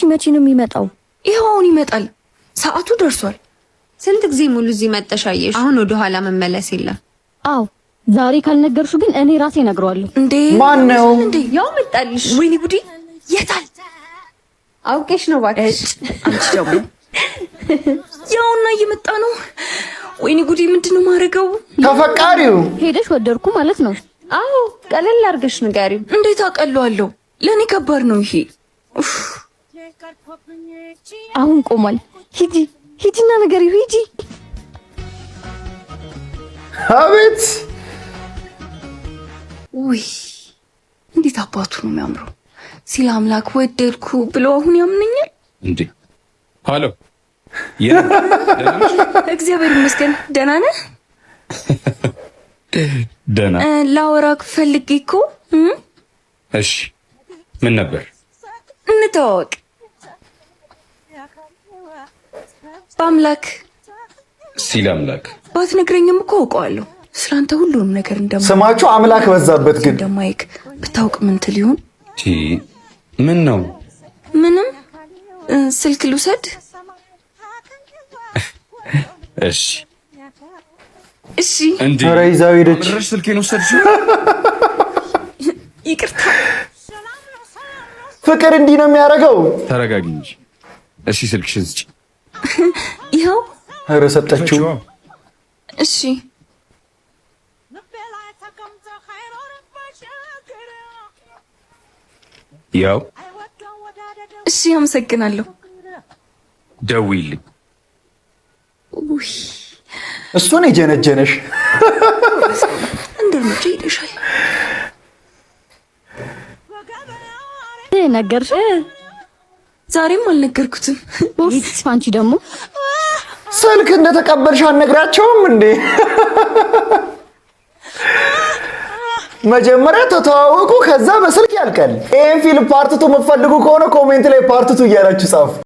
መቼ ነው የሚመጣው? ይኸው አሁን ይመጣል። ሰዓቱ ደርሷል። ስንት ጊዜ ሙሉ እዚህ መጠሻየሽ? አሁን ወደ ኋላ መመለስ የለም። አዎ ዛሬ ካልነገርሹ ግን እኔ ራሴ እነግረዋለሁ። እንዴ ማን ነው እንዴ? ያው መጣልሽ። ወይኔ ጉዲ! የታል? አውቄሽ ነው ባክሽ። አንቺ ደግሞ ያውና እየመጣ ነው። ወይኔ ጉዲ! ምንድነው ማረገው? ተፈቃሪው ሄደሽ ወደድኩ ማለት ነው? አዎ ቀለል አድርገሽ ንገሪው። እንዴት አቀለዋለሁ? ለኔ ከባድ ነው ይሄ። አሁን ቆሟል። ሂጂና ንገሪው። ሂጂ። አቤት ውይ እንዴት አባቱ ነው የሚያምረው። ሲል አምላክ ወደድኩ ብሎ አሁን ያምነኛል እንዴ? ሃሎ እግዚአብሔር ይመስገን። ደህና ነህ? ደህና ላወራክ ፈልጌ እኮ። እሺ ምን ነበር? እንተዋወቅ። በአምላክ ሲል አምላክ ባትነግረኝም እኮ አውቀዋለሁ ስላንተ ሁሉንም ነገር ስማችሁ አምላክ በዛበት ግን እንደማይክ ብታውቅ ምን ትል ይሆን? ምን ነው? ምንም። ስልክ ልውሰድ? እሺ እሺ። እንዴ ተረይዛው ሄደች። ምንድነው ስልኬን ወሰድሽ? ይቅርታ። ፍቅር እንዲህ ነው የሚያደርገው። ተረጋጊ እንጂ። እሺ ስልክሽን ስጪ። ይኸው። ኧረ ሰጠችው። እሺ ያው። እሺ አመሰግናለሁ። ደውይልኝ። ውይ እሱን የጀነጀነሽ እንደርምጭ ይደሻል። ነገርሽ? ዛሬም አልነገርኩትም። አንቺ ደግሞ ስልክ እንደተቀበልሽ አልነግራቸውም እንዴ? መጀመሪያ ተተዋወቁ፣ ከዛ በስልክ ያልቃል። ይሄን ፊልም ፓርት 2 የምትፈልጉ ከሆነ ኮሜንት ላይ ፓርት 2 እያላችሁ ጻፉ።